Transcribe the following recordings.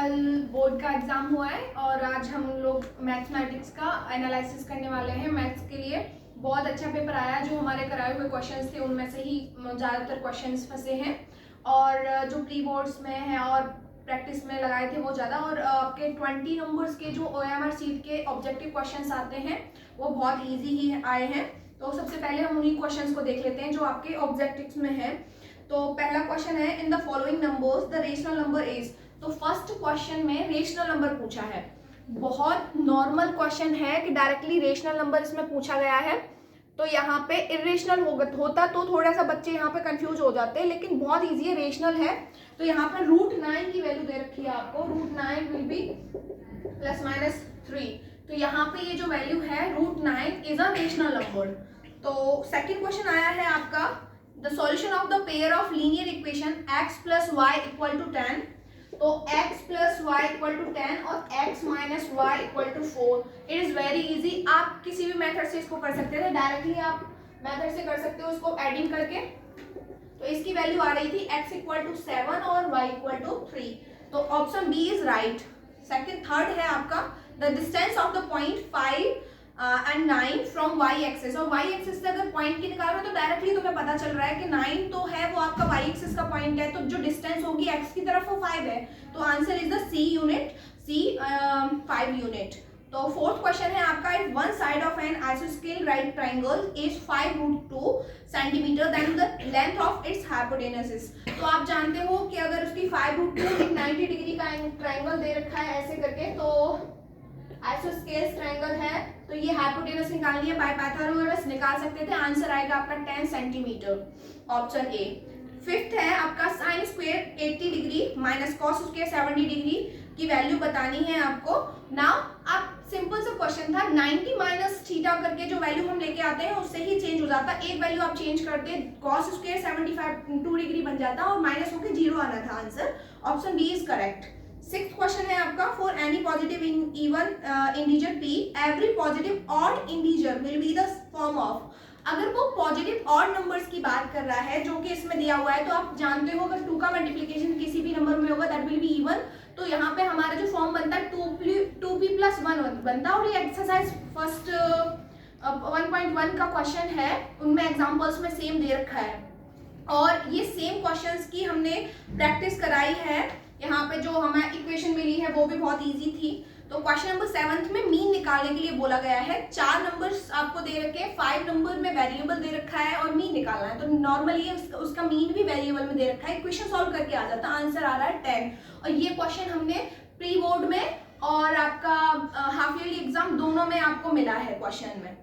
कल बोर्ड का एग्ज़ाम हुआ है और आज हम लोग मैथमेटिक्स का एनालिसिस करने वाले हैं। मैथ्स के लिए बहुत अच्छा पेपर आया। जो हमारे कराए हुए क्वेश्चंस थे उनमें से ही ज़्यादातर क्वेश्चंस फंसे हैं और जो प्री बोर्ड्स में है और प्रैक्टिस में लगाए थे वो ज़्यादा। और आपके 20 नंबर्स के जो OMR सीट के ऑब्जेक्टिव क्वेश्चंस आते हैं वो बहुत ईजी ही आए हैं। तो सबसे पहले हम उन्हीं क्वेश्चंस को देख लेते हैं जो आपके ऑब्जेक्टिव्स में है। तो पहला क्वेश्चन है, in the following numbers the rational number is. तो फर्स्ट क्वेश्चन में रेशनल नंबर पूछा है। बहुत नॉर्मल क्वेश्चन है कि डायरेक्टली रेशनल नंबर इसमें पूछा गया है। तो यहाँ पे इरेशनल होता तो थोड़ा सा बच्चे यहाँ पे कंफ्यूज हो जाते हैं, लेकिन बहुत इजी है, रेशनल है। तो यहाँ पे √9 की वैल्यू दे रखी है आपको। √9 विल बी ±3। तो यहाँ पे ये जो वैल्यू है √9 इज अ रेशनल नंबर। तो सेकंड क्वेश्चन आया है आपका, the solution of the pair of linear equation x + y = 10। तो x + y = 10 और x - y = 4। It is very easy. आप किसी भी मेथड से इसको कर सकते थे, डायरेक्टली आप मेथड से कर सकते हो इसको एडिंग करके। तो इसकी वैल्यू आ रही थी x = 7 और y = 3। तो option B is right. Second third है आपका, the distance of the point 5 and 9 from y axis. और y एक्सिस से अगर पॉइंट की निकाल रहे हो तो डायरेक्टली तुम्हें पता चल रहा है कि 9 तो है वो आपका y एक्सिस का पॉइंट है, तो जो डिस्टेंस होगी x की तरफ वो 5 है। तो answer is the C unit, C 5 unit. तो फोर्थ क्वेश्चन है आपका, if one side of an आइसोस्केल right triangle is 5√2 centimetre then the length of its hypotenuse. तो आप जानते हो कि अगर उसकी 5√2 90 डिग्री का ट्राइंगल दे रखा है ऐसे करके, तो आइसोस्केल ट्राइंगल है, तो ये हाइपोटेनस निकालनी है, बाय पाइथागोरस निकाल सकते थे। आंसर आएगा आपका 10 सेंटीमीटर, ऑप्शन ए। फिफ्थ है आपका, sine square 80 degree minus cos square 70 degree की वैल्यू बतानी है आपको। नाउ आप सिंपल सा क्वेश्चन था, 90 - थीटा करके जो वैल्यू हम लेके आते हैं उससे ही चेंज हो जाता। एक वैल्यू आप चेंज करते, कॉस स्क्वायर 75 डिग्री बन जाता और माइनस होकर 0 आना था answer. Option B is correct. Sixth question है आपका, for any positive even integer p every positive odd integer will be the form of. अगर वो पॉजिटिव ऑड नंबर्स की बात कर रहा है जो कि इसमें दिया हुआ है, तो आप जानते हो अगर 2 का मल्टीप्लिकेशन किसी भी नंबर में होगा दैट विल बी इवन। तो यहाँ पे हमारा जो फॉर्म बनता है 2p + 1 बनता है। और ये एक्सरसाइज फर्स्ट 1.1 का क्वेश्चन है, उनमें एग्जाम्पल्स में सेम दे रखा है और ये सेम क्वेश्चंस की हमने प्रैक्टिस कराई है। यहाँ पे जो हमें इक्वेशन मिली है वो भी बहुत इजी थी। तो क्वेश्चन नंबर 7 में मीन निकालने के लिए बोला गया है। 4 नंबर्स आपको दे रखे हैं, 5 नंबर में वेरिएबल दे रखा है और मीन निकालना है। तो नॉर्मली उसका मीन भी वेरिएबल में दे रखा है, इक्वेशन सॉल्व करके आ जाता। आंसर आ रहा है 10। और ये क्वेश्चन हमने प्री बोर्ड में और आपका हाफ ईयरली एग्जाम दोनों में आपको मिला है क्वेश्चन में।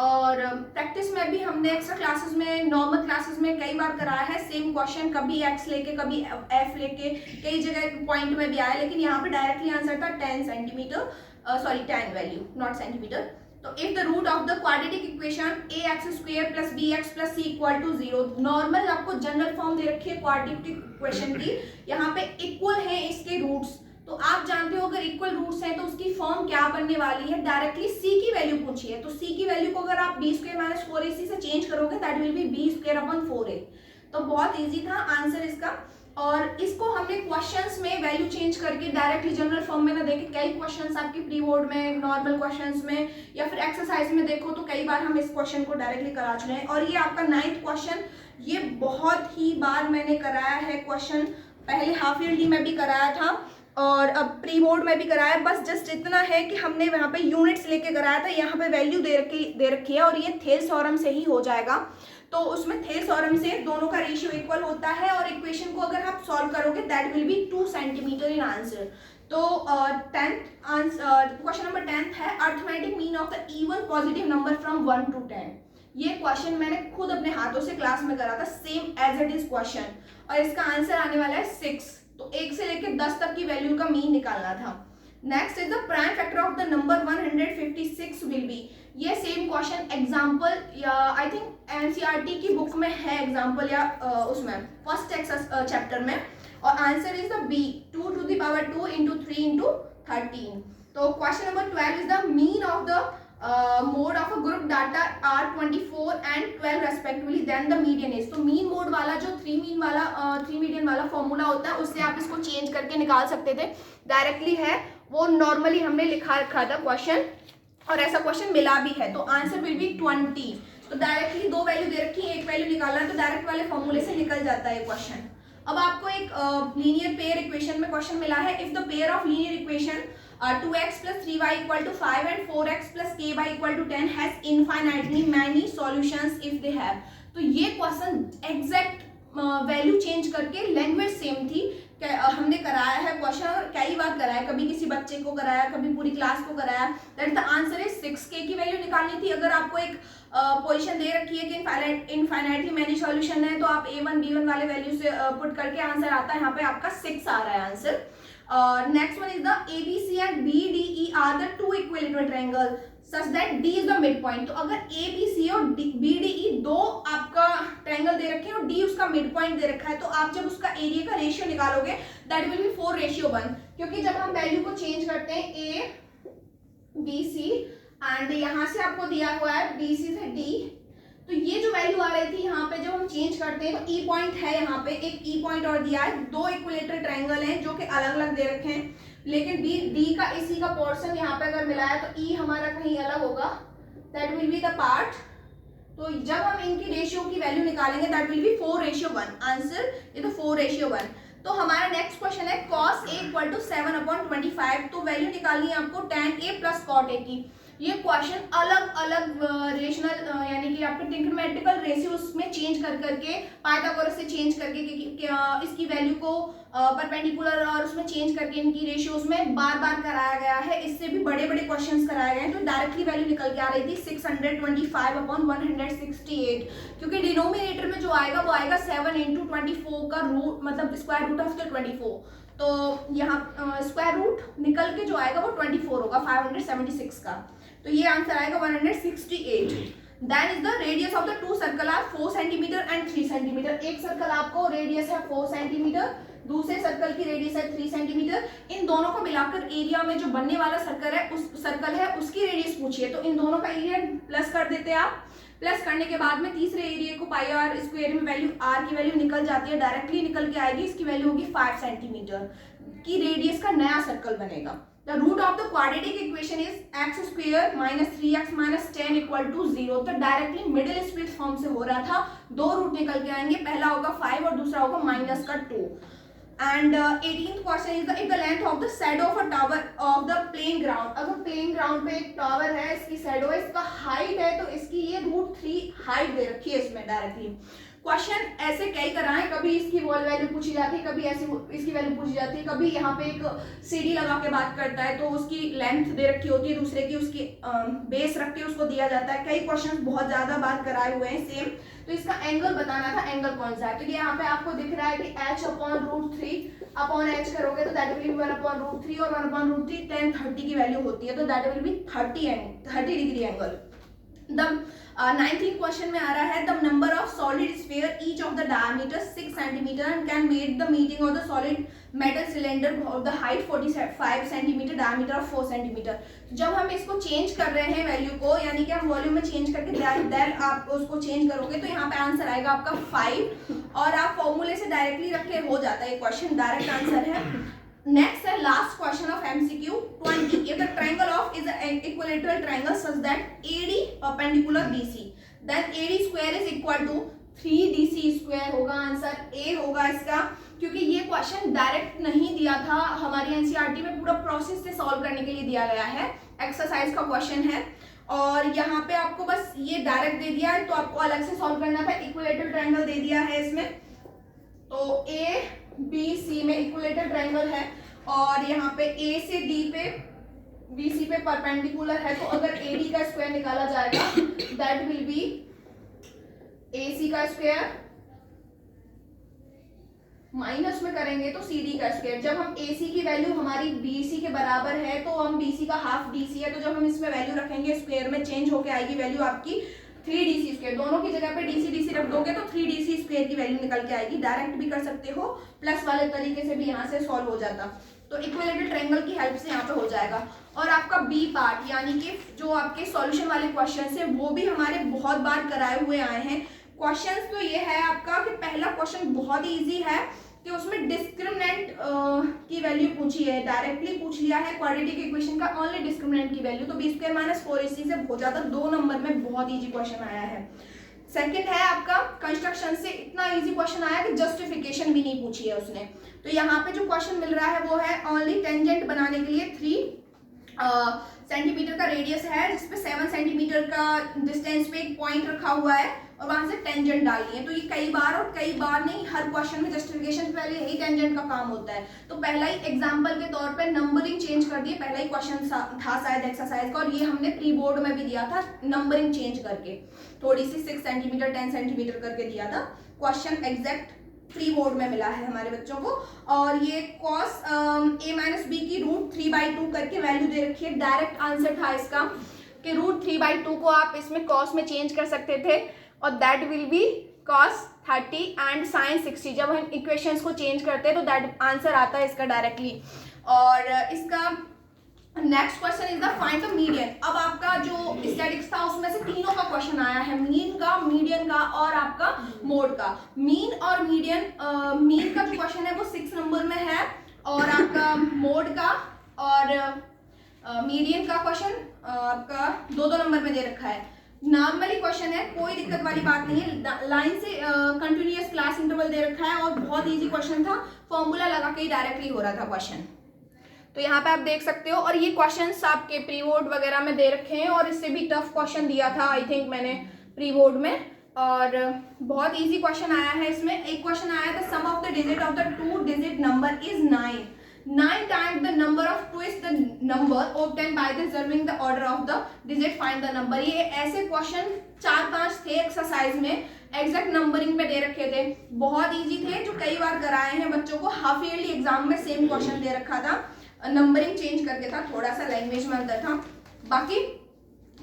और प्रैक्टिस में भी हमने एक्स्ट्रा क्लासेस में, नॉर्मल क्लासेस में कई बार कराया है सेम क्वेश्चन, कभी x लेके कभी f लेके, कई जगह पॉइंट में भी आया, लेकिन यहाँ पे डायरेक्टली आंसर था 10 centimetre, sorry 10 value not centimetre. तो if the root of the quadratic equation ax² + bx + c = 0। Normal आपको जनरल फॉर्म दे रखी है क्वाड्रेटिक इक्वेशन की, यहाँ पे इक्वल है इसके रूट्स। तो आप जानते हो अगर इक्वल रूट्स हैं तो उसकी फॉर्म क्या बनने वाली है, डायरेक्टली c की वैल्यू पूछी है। तो c की वैल्यू को अगर आप b² - 4ac से चेंज करोगे दैट विल बी b²/4a। तो बहुत इजी था आंसर इसका। और इसको हमने क्वेश्चंस में वैल्यू चेंज करके डायरेक्टली जनरल फॉर्म में ना देखे, कई क्वेश्चंस आपके प्री बोर्ड में, नॉर्मल क्वेश्चंस में या फिर एक्सरसाइज में देखो तो कई बार हम इस क्वेश्चन को डायरेक्टली करा चुके हैं। और ये आपका 9th क्वेश्चन, ये बहुत ही बार मैंने कराया है क्वेश्चन, पहले हाफ ईयरली में भी कराया था और अब प्री बोर्ड में भी कराया। बस जस्ट इतना है कि हमने यहाँ पे यूनिट्स लेके कराया था, यहाँ पे वैल्यू दे रखी है और ये थेल्स थ्योरम से ही हो जाएगा। तो उसमें थेल्स थ्योरम से दोनों का रेशियो इक्वल होता है और इक्वेशन को अगर आप सॉल्व करोगे that will be 2 centimetre in answer. तो 10th answer, question number 10th है, arithmetic mean of the even positive number from 1 to 10। ये क्वेश्चन मैंने खुद अपने हाथों से क्लास में करा था, same as it is question, और इसका आंसर आने वाला है 6। तो 1 से लेकर 10 तक की वैल्यू का मीन निकालना था। Next is the prime factor of the number 156 will be. ये सेम क्वेश्चन एग्जांपल या आई थिंक एनसीईआरटी की बुक में है एग्जांपल, या उसमें फर्स्ट चैप्टर में, और answer is the B 2 to the power 2 × 3 × 13। तो question number 12 is the mean of the mode of a group data are 24 and 12 respectively, then the median is. तो mean mode वाला जो three median वाला formula होता है उससे आप इसको चेंज करके निकाल सकते थे, डायरेक्टली है वो नॉर्मली हमने लिखा रखा था क्वेश्चन, और ऐसा क्वेश्चन मिला भी है। तो आंसर विल बी 20। तो डायरेक्टली दो वैल्यू दे रखी है, एक वैल्यू निकालना है, तो डायरेक्ट वाले फॉर्मूले से निकल जाता है क्वेश्चन। अब आपको एक लीनियर पेयर इक्वेशन में क्वेश्चन मिला है, if the pair of linear equation 2x plus 3y equal to 5 and 4x plus ky equal to 10 has infinitely many solutions if they have। तो ये क्वेश्चन एग्जैक्ट वैल्यू चेंज करके language same थी, हमने कराया है question और कई बार कराया, कभी किसी बच्चे को कराया, कभी पूरी क्लास को कराया। That the answer is 6k की वैल्यू निकालनी थी। अगर आपको एक पोजीशन दे रखी है कि इनफाइनाइटली मैनी सॉल्यूशन है, तो आप a1 b1 वाले वैल्यू से पुट करके आंसर आता है, यहाँ पे आपका 6 आ रहा है answer. Next one is the ABC and BDE are the two equilateral triangle such that D is the midpoint। तो अगर ABC और BDE दो आपका ट्रायंगल दे रखे हैं और D उसका मिड पॉइंट दे रखा है, तो आप जब उसका एरिया का रेशियो निकालोगे दैट विल बी 4:1, क्योंकि जब हम वैल्यू को चेंज करते हैं ABC एंड यहाँ से आपको दिया हुआ है BC से D, तो ये जो वैल्यू आ रही थी यहाँ पे जब हम चेंज करते हैं तो ई पॉइंट है, यहाँ पे एक ई पॉइंट और दिया है, दो इक्विलेटरल ट्रायंगल हैं जो कि अलग अलग दे रखे हैं, लेकिन डी का इसी का पोर्शन यहाँ पे अगर मिला है तो ई हमारा कहीं अलग होगा, that will be the part. तो जब हम इनकी रेशियो की वैल्यू निकालेंगे दैट विल बी 4:1, आंसर ये तो 4:1। तो हमारा नेक्स्ट क्वेश्चन है cos A = 7/25। तो वैल्यू निकालनी है आपको tan A + cot A की। ये क्वेश्चन अलग अलग रेशनल यानी कि आपके ट्रिग्नोमेट्रिकल रेशियोज में चेंज कर करके, पाइथागोरस से चेंज करके इसकी वैल्यू को परपेंडिकुलर और उसमें चेंज करके इनकी रेशियोज में बार बार कराया गया है। इससे भी बड़े बड़े क्वेश्चंस कराए गए हैं। तो डायरेक्टली वैल्यू निकल के आ रही थी 625/168, क्योंकि डिनोमिनेटर में जो आएगा वो आएगा 7 × 24 का रूट, मतलब स्क्वायर रूट ऑफ द 24। तो यहाँ स्क्वायर रूट निकल के जो आएगा वो 24 होगा 576 का, तो ये आंसर आएगा 168। Then is the radius of the two circle are 4 centimetre and 3 centimetre. एक सर्कल आपको रेडियस है 4 सेंटीमीटर, दूसरे सर्कल की रेडियस है 3 सेंटीमीटर। इन दोनों को मिलाकर एरिया में जो बनने वाला सर्कल है उसकी रेडियस पूछिए, तो इन दोनों का एरिया प्लस कर देते हैं आप। प्लस करने के बाद में तीसरे एरिया को पाई आर स्क्वायर में वैल्यू आर की वैल्यू निकल जाती है, डायरेक्टली निकल के आएगी, इसकी वैल्यू होगी 5 सेंटीमीटर की रेडियस का नया सर्कल बनेगा। The root of the quadratic equation is x² - 3x - 10 = 0। तो डायरेक्टली मिडिल स्प्लिट फॉर्म से हो रहा था, दो रूट निकल के आएंगे, पहला होगा 5 और दूसरा होगा -2। And 18th question is the length of the shadow of a tower of the plane ground. अगर प्लेन ग्राउंड पे एक टावर है, इसकी शैडो है, इसका हाइट है, तो इसकी ये √3 हाइट दे रखी है इसमें डायरेक्टली। क्वेश्चन ऐसे कई कराएं, कभी इसकी वॉल वैल्यू पूछी जाती है, कभी ऐसी इसकी वैल्यू पूछी जाती है, कभी यहाँ पे एक सीढ़ी लगा के बात करता है तो उसकी लेंथ दे रखी होती है, दूसरे की उसकी बेस रख के उसको दिया जाता है। कई क्वेश्चन बहुत ज्यादा बात कराए हुए हैं सेम। तो इसका एंगल बताना था, एंगल कौन सा है, तो ये यहाँ पे आपको दिख रहा है कि h/√3/h करोगे तो दैट विल बी 1/√3 और 1/√3 10 30 की वैल्यू होती है, तो that will be 30 degree angle. The 19th question में आ रहा है the number of solid sphere each of the diameter 6 centimetre and can make the meeting of the solid metal cylinder of the height 45 centimetre, diameter of 4 centimetre. जब हम इसको change कर रहे हैं value को, यानी कि हम वॉल्यूम में चेंज करके देन आप उसको चेंज करोगे तो यहाँ पे आंसर आएगा आपका 5, और आप फॉर्मूले से डायरेक्टली रख के हो जाता है ये क्वेश्चन, डायरेक्ट आंसर है। नेक्स्ट है last question of MCQ 20। If the triangle of is an equilateral triangle such that AD perpendicular BC, then AD square is equal to 3DC square होगा आंसर, A होगा इसका, क्योंकि ये question direct नहीं दिया था हमारी NCERT में, पूरा प्रोसेस से सॉल्व करने के लिए दिया गया है, एक्सरसाइज का क्वेश्चन है, और यहाँ पे आपको बस ये डायरेक्ट दे दिया है तो आपको अलग से सॉल्व करना था। इक्विलेटरल ट्रायंगल दे दिया है इसमें, तो ABC में इक्विलेटरल ट्रायंगल है और यहाँ पे A से D पे BC पे परपेंडिकुलर है, तो अगर AD का स्क्वायर निकाला जाएगा दैट विल बी AC का स्क्वायर माइनस में करेंगे तो CD का स्क्वायर। जब हम AC की वैल्यू हमारी BC के बराबर है तो हम BC का हाफ DC है, तो जब हम इसमें वैल्यू रखेंगे स्क्वायर में चेंज होके आएगी वैल्यू आपकी 3DC स्क्वायर। दोनों की जगह पे DC रख दोगे तो 3DC स्क्वायर की वैल्यू निकल के आएगी। डायरेक्ट भी कर सकते हो, प्लस वाले तरीके से भी यहाँ से सॉल्व हो जाता। तो इक्विलेटरल ट्रायंगल की हेल्प से यहाँ पे हो जाएगा। और आपका बी पार्ट यानी कि जो आपके सॉल्यूशन वाले क्वेश्चन है वो भी हमारे बहुत बार कराए हुए आए हैं। क्वेश्चंस तो ये है आपका कि पहला क्वेश्चन बहुत ही ईजी है कि उसमें डिस्क्रिमिनेंट की वैल्यू पूछी है, डायरेक्टली पूछ लिया है क्वाड्रेटिक इक्वेशन का ओनली डिस्क्रिमिनेंट की वैल्यू, तो b² - 4ac से बहुत ज्यादा 2 नंबर में बहुत इजी क्वेश्चन आया है। सेकंड है आपका कंस्ट्रक्शन से इतना इजी क्वेश्चन आया कि जस्टिफिकेशन भी नहीं पूछी है उसने। तो यहाँ पे जो क्वेश्चन मिल रहा है वो है ओनली टेंजेंट बनाने के लिए 3 सेंटीमीटर का रेडियस है जिसपे 7 सेंटीमीटर का डिस्टेंस पे एक पॉइंट रखा हुआ है और वहां से टेंजेंट डालनी है। तो ये कई बार नहीं, हर क्वेश्चन में जस्टिफिकेशन पहले यही टेंजेंट का काम होता है। तो पहला ही एग्जांपल के तौर पे नंबरिंग चेंज कर दिए, पहला ही क्वेश्चन था शायद एक्सरसाइज का, और ये हमने प्री बोर्ड में भी दिया था नंबरिंग चेंज करके, थोड़ी सी 6 सेंटीमीटर 10 सेंटीमीटर करके दिया था। क्वेश्चन एग्जैक्ट प्री बोर्ड में मिला है हमारे बच्चों को। और ये cos a - b की √3/2 करके वैल्यू दे रखी है। डायरेक्ट आंसर था इसका कि √3/2 को आप इसमें cos में चेंज कर सकते थे और that will be cos 30 and sin 60। जब हम इक्वेशंस को चेंज करते हैं तो दैट आंसर आता है इसका डायरेक्टली। और इसका next question is the find the median. अब आपका जो स्टैटिक्स था उसमें से तीनों का क्वेश्चन आया है, मीन का, मीडियन का और आपका मोड का। मीन और मीडियन, मीन का जो क्वेश्चन है वो 6 नंबर में है और आपका मोड का और मीडियन का क्वेश्चन आपका 2-2 नंबर में दे रखा है। नॉर्मली क्वेश्चन है, कोई दिक्कत वाली बात नहीं है, लाइन से कंटिन्यूअस क्लास इंटरवल दे रखा है और बहुत इजी क्वेश्चन था, फॉर्मूला लगा के ही डायरेक्टली हो रहा था क्वेश्चन। तो यहाँ पे आप देख सकते हो। और ये क्वेश्चंस आपके प्री बोर्ड वगैरह में दे रखे हैं और इससे भी टफ क्वेश्चन दिया था आई थिंक मैंने प्री बोर्ड में, और बहुत इजी क्वेश्चन आया है इसमें। एक क्वेश्चन आया था sum of the digit of the 2 digit number is 9 times the number of twist the number obtain by reversing the order of the digit, find the number. ये ऐसे क्वेश्चन 4-5 थे exercise में, एग्जैक्ट नंबरिंग पे दे रखे थे, बहुत easy थे, जो कई बार कराए हैं बच्चों को। हाफ ईयरली एग्जाम में सेम क्वेश्चन दे रखा था, नंबरिंग चेंज करके था, थोड़ा सा लैंग्वेज में अंतर था, बाकी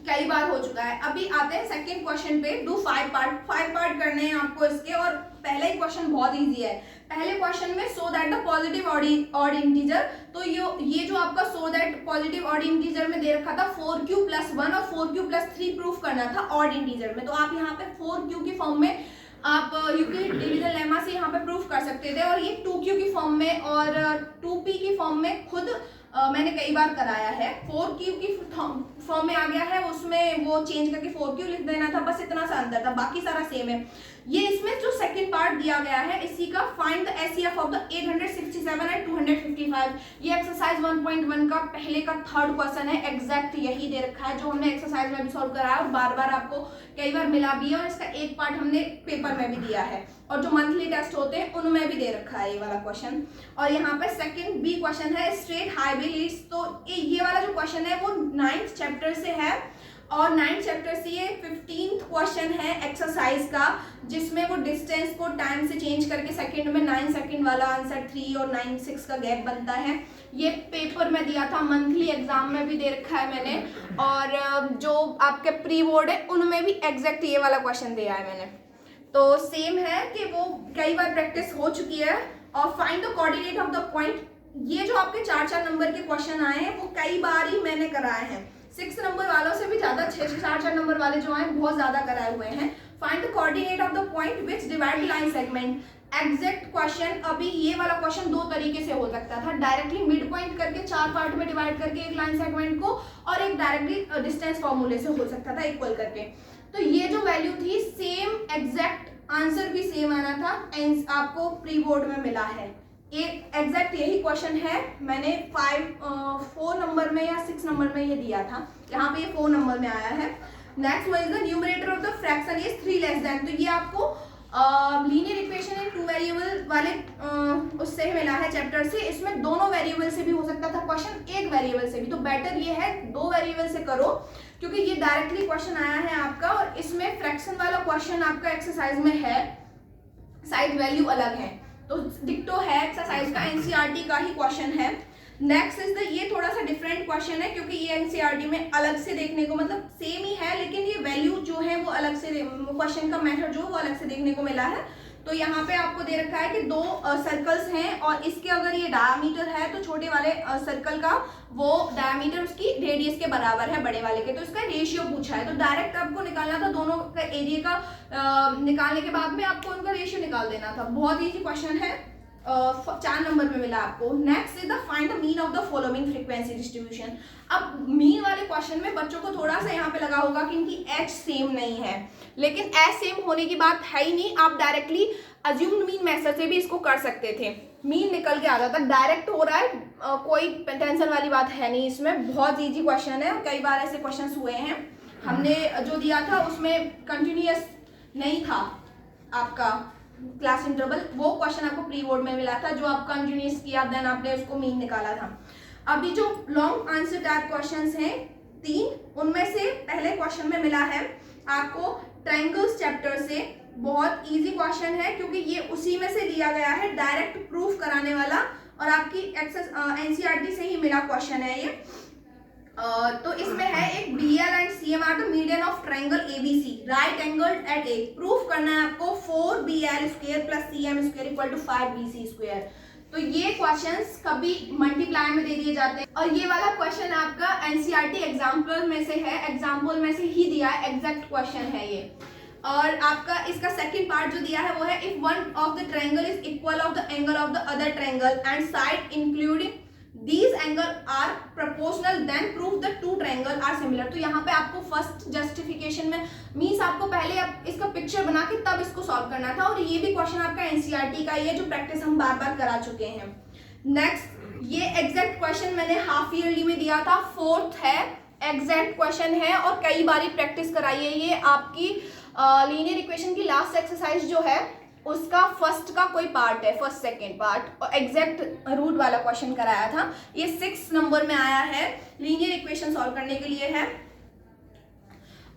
कई बार हो चुका है। अभी आते हैं सेकंड क्वेश्चन पे। डू 5 पार्ट करने हैं आपको इसके, और पहला ही क्वेश्चन बहुत इजी है। पहले क्वेश्चन में so that the positive odd integer, तो ये जो आपका so that positive odd integer में दे रखा था 4q + 1 और 4q + 3 प्रूफ करना था ऑड इंटीजर में। तो आप यहाँ पे 4q की फॉर्म में आप यूक्लिड डिवीजन लेमा से यहाँ पे प्रूफ कर सकते थे, और ये 2q की फॉर्म में और 2p की फॉर्म में खुद मैंने कई बार कराया है। 4q की फॉर्म में आ गया है, उसमें वो चेंज करके 4q लिख देना था, बस इतना सा अंदर था, बाकी सारा सेम है। ये इसमें जो सेकंड पार्ट दिया गया है इसी का find the HCF of the 867 and 255। ये एक्सरसाइज 1.1 का पहले का थर्ड क्वेश्चन है, एग्जैक्ट यही दे रखा है जो हमने एक्सरसाइज में भी सॉल्व कराया और बार बार आपको कई बार मिला भी है, और इसका एक पार्ट हमने पेपर में भी दिया है और जो मंथली टेस्ट होते हैं उनमें भी दे रखा है ये वाला क्वेश्चन। और यहाँ पे सेकंड बी क्वेश्चन है स्ट्रेट हाईवे लीड्स, तो ये वाला जो क्वेश्चन है वो 9th चैप्टर से है और 9th चैप्टर से ये 15th क्वेश्चन है एक्सरसाइज का, जिसमें वो डिस्टेंस को टाइम से चेंज करके सेकंड में 9 सेकंड वाला आंसर 3 और 9 6 का गैप बनता है। ये पेपर में दिया था, मंथली एग्जाम में भी दे रखा है मैंने, और जो आपके प्री बोर्ड है उनमें भी एग्जैक्ट ये वाला क्वेश्चन दिया है मैंने। तो सेम है कि वो कई बार प्रैक्टिस हो चुकी है। और find the coordinate of the point, ये जो आपके 4-4 नंबर के क्वेश्चन आए हैं वो कई बार ही मैंने कराए हैं, 6 नंबर वालों से भी ज्यादा 4-4 नंबर वाले जो हैं बहुत ज्यादा कराए हुए हैं। Find the coordinate of the point which divide line segment, exact question. अभी ये वाला क्वेश्चन 2 तरीके से हो सकता था, डायरेक्टली मिड पॉइंट करके 4 पार्ट में डिवाइड करके एक लाइन सेगमेंट को, और एक डायरेक्टली डिस्टेंस फॉर्मूले से हो सकता था इक्वल करके। तो ये जो वैल्यू थी सेम, एग्जैक्ट आंसर भी सेम आना था, आपको प्री बोर्ड में मिला है। एक एग्जैक्ट यही क्वेश्चन है, मैंने 4 नंबर में या 6 नंबर में ये दिया था, यहाँ पे ये 4 नंबर में आया है। Next one is the numerator of the fraction is 3 less than, तो ये आपको लीनियर इक्वेशन इन 2 वेरिएबल वाले उससे ही मिला है चैप्टर से। इसमें दोनों वेरिएबल से भी हो सकता था क्वेश्चन, एक वेरिएबल से भी, तो बेटर ये है 2 वेरिएबल से करो, क्योंकि ये डायरेक्टली क्वेश्चन आया है आपका, और इसमें फ्रैक्शन वाला क्वेश्चन आपका एक्सरसाइज में है, साइड वैल्यू अलग है, तो डिक्टो है एक्सरसाइज का, एनसीईआरटी का ही क्वेश्चन है। नेक्स्ट इज द, ये थोड़ा सा डिफरेंट क्वेश्चन है क्योंकि ये एनसीईआरटी में अलग से देखने को, मतलब सेम ही है लेकिन ये वैल्यू जो है वो अलग से, क्वेश्चन का मेथड जो वो अलग से देखने को मिला है। तो यहाँ पे आपको दे रखा है कि 2 सर्कल्स हैं और इसके अगर ये डायमीटर है तो छोटे वाले सर्कल का वो डायमीटर उसकी रेडियस के बराबर है बड़े वाले के, तो इसका रेशियो पूछा है। तो डायरेक्ट आपको निकालना था, दोनों का एरिया का निकालने के बाद में आपको उनका रेशियो निकाल देना था। बहुत ईजी क्वेश्चन है, 4 नंबर में मिला आपको। Next is the find the mean of the following frequency distribution. अब मीन वाले क्वेश्चन में बच्चों को थोड़ा सा यहाँ पे लगा होगा कि इनकी एच सेम नहीं है, लेकिन एच सेम होने की बात है ही नहीं। आप डायरेक्टली अज्यूम्ड मीन मेथड से भी इसको कर सकते थे, मीन निकल के आ जाता। डायरेक्ट हो रहा है, कोई टेंशन वाली बात है नहीं इसमें। बहुत ईजी क्वेश्चन है, कई बार ऐसे क्वेश्चन हुए हैं। हमने जो दिया था उसमें कंटिन्यूअस नहीं था आपका क्लास इंटरवल, वो क्वेश्चन आपको प्री बोर्ड में मिला था, जो आप कंटिन्यूअस किया देन आपने उसको मीन निकाला था। अभी जो लॉन्ग आंसर टाइप क्वेश्चंस हैं 3, उनमें से पहले क्वेश्चन में मिला है आपको ट्रायंगल्स चैप्टर से। बहुत इजी क्वेश्चन है क्योंकि ये उसी में से लिया गया है, डायरेक्ट प्रूफ कराने वाला, और आपकी एनसीईआरटी से ही मिला क्वेश्चन है ये। तो इसमें है एक BL and CM are the median of triangle ABC right angled at A। Proof करना है आपको 4BL square plus CM square equal to 5BC square. तो ये क्वेश्चंस कभी मल्टीप्लाई में दे दिए जाते हैं, और ये वाला क्वेश्चन आपका एनसीईआरटी एग्जाम्पल में से है, एग्जाम्पल में से ही दिया है, एग्जैक्ट क्वेश्चन है ये। और आपका इसका सेकंड पार्ट जो दिया है वो है if one of the triangle is equal of the angle of the other triangle and side including these angle are proportional then prove the two triangle are similar। तो यहाँ पे आपको फर्स्ट जस्टिफिकेशन में मीन्स आपको पहले आप इसका picture बना के तब इसको सॉल्व करना था, और ये भी क्वेश्चन आपका एनसीईआरटी का ही है जो प्रैक्टिस हम बार बार करा चुके हैं। नेक्स्ट ये एग्जैक्ट क्वेश्चन मैंने हाफ ईयरली में दिया था, 4th है, एग्जैक्ट क्वेश्चन है और कई बारी प्रैक्टिस कराई है। ये आपकी लीनियर इक्वेशन की लास्ट एक्सरसाइज जो है उसका फर्स्ट का कोई पार्ट है, फर्स्ट सेकेंड पार्ट, और एग्जैक्ट रूट वाला क्वेश्चन कराया था। ये 6 नंबर में आया है, लीनियर इक्वेशन सॉल्व करने के लिए है।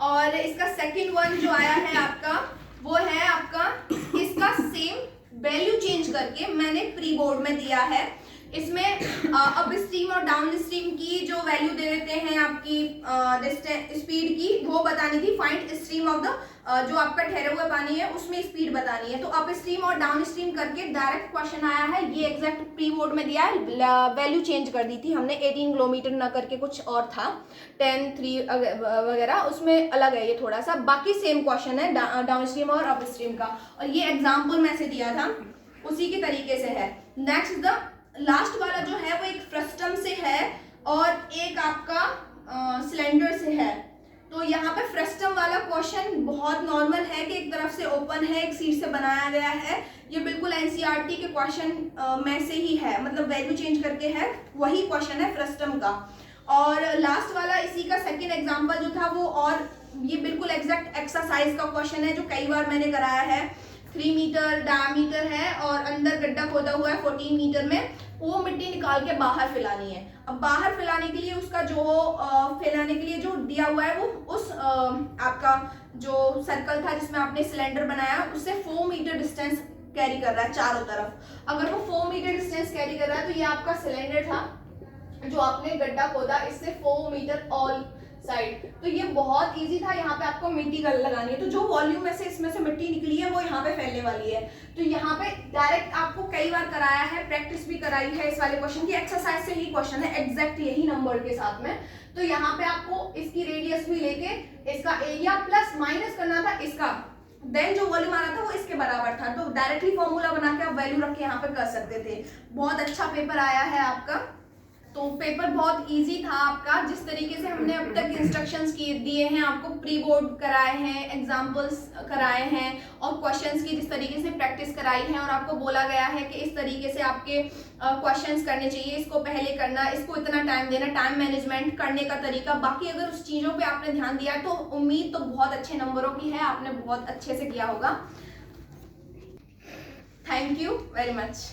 और इसका सेकेंड वन जो आया है आपका वो है आपका, इसका सेम वैल्यू चेंज करके मैंने प्री बोर्ड में दिया है। इसमें अप स्ट्रीम और डाउन स्ट्रीम की जो वैल्यू दे देते हैं आपकी स्पीड की, वो बतानी थी। फाइंड स्ट्रीम ऑफ द जो आपका ठहरे हुए पानी है उसमें स्पीड बतानी है। तो अप स्ट्रीम और डाउन स्ट्रीम करके डायरेक्ट क्वेश्चन आया है, ये एग्जैक्ट प्री बोर्ड में दिया है। वैल्यू चेंज कर दी थी हमने, 18 किलोमीटर ना करके कुछ और था, 10, 3 वगैरह, उसमें अलग है ये थोड़ा सा। बाकी सेम क्वेश्चन है डाउन स्ट्रीम और अप स्ट्रीम का, और ये एग्जाम्पल में से दिया था उसी के तरीके से है। नेक्स्ट द लास्ट वाला जो है वो एक फ्रस्टम से है और एक आपका सिलेंडर से है। तो यहाँ पे फ्रस्टम वाला क्वेश्चन बहुत नॉर्मल है कि एक तरफ से ओपन है, एक सीट से बनाया गया है। ये बिल्कुल एनसीईआरटी के क्वेश्चन में से ही है, मतलब वैल्यू चेंज करके है, वही क्वेश्चन है फ्रस्टम का। और लास्ट वाला इसी का सेकेंड एग्जाम्पल जो था वो, और ये बिल्कुल एग्जैक्ट एक्सरसाइज का क्वेश्चन है जो कई बार मैंने कराया है। 3 मीटर डायमीटर है और अंदर गड्ढा खोदा हुआ है 14 मीटर में, वो मिट्टी निकाल के बाहर फैलानी है। अब बाहर फैलाने के लिए उसका जो फैलाने के लिए जो दिया हुआ है वो उस आपका जो सर्कल था जिसमें आपने सिलेंडर बनाया उससे 4 मीटर डिस्टेंस कैरी कर रहा है चारों तरफ। अगर वो 4 मीटर डिस्टेंस कैरी कर रहा है तो ये आपका सिलेंडर था जो आपने गड्ढा खोदा, इससे 4 मीटर ऑल साइड। तो ये बहुत इजी था, यहाँ पे आपको मिट्टी लगानी है। तो जो वॉल्यूम में से इसमें से मिट्टी निकली है वो यहाँ पे फैलने वाली है। तो यहाँ पे डायरेक्ट आपको कई बार कराया है, प्रैक्टिस भी कराई है इस वाले क्वेश्चन की, एक्सरसाइज से ही क्वेश्चन है एग्जैक्ट यही नंबर के साथ में। तो यहाँ पे आपको इसकी रेडियस भी लेके इसका एरिया प्लस माइनस करना था इसका, देन जो वॉल्यूम आ रहा था वो इसके बराबर था। तो डायरेक्टली फॉर्मूला बना के आप वैल्यू रख के यहाँ पे कर सकते थे। बहुत अच्छा पेपर आया है आपका। तो पेपर बहुत इजी था आपका, जिस तरीके से हमने अब तक इंस्ट्रक्शंस दिए हैं आपको, प्री बोर्ड कराए हैं, एग्जाम्पल्स कराए हैं और क्वेश्चंस की जिस तरीके से प्रैक्टिस कराई है, और आपको बोला गया है कि इस तरीके से आपके क्वेश्चंस करने चाहिए, इसको पहले करना, इसको इतना टाइम देना, टाइम मैनेजमेंट करने का तरीका। बाकी अगर उस चीज़ों पे आपने ध्यान दिया तो उम्मीद तो बहुत अच्छे नंबरों की है, आपने बहुत अच्छे से किया होगा। Thank you very much.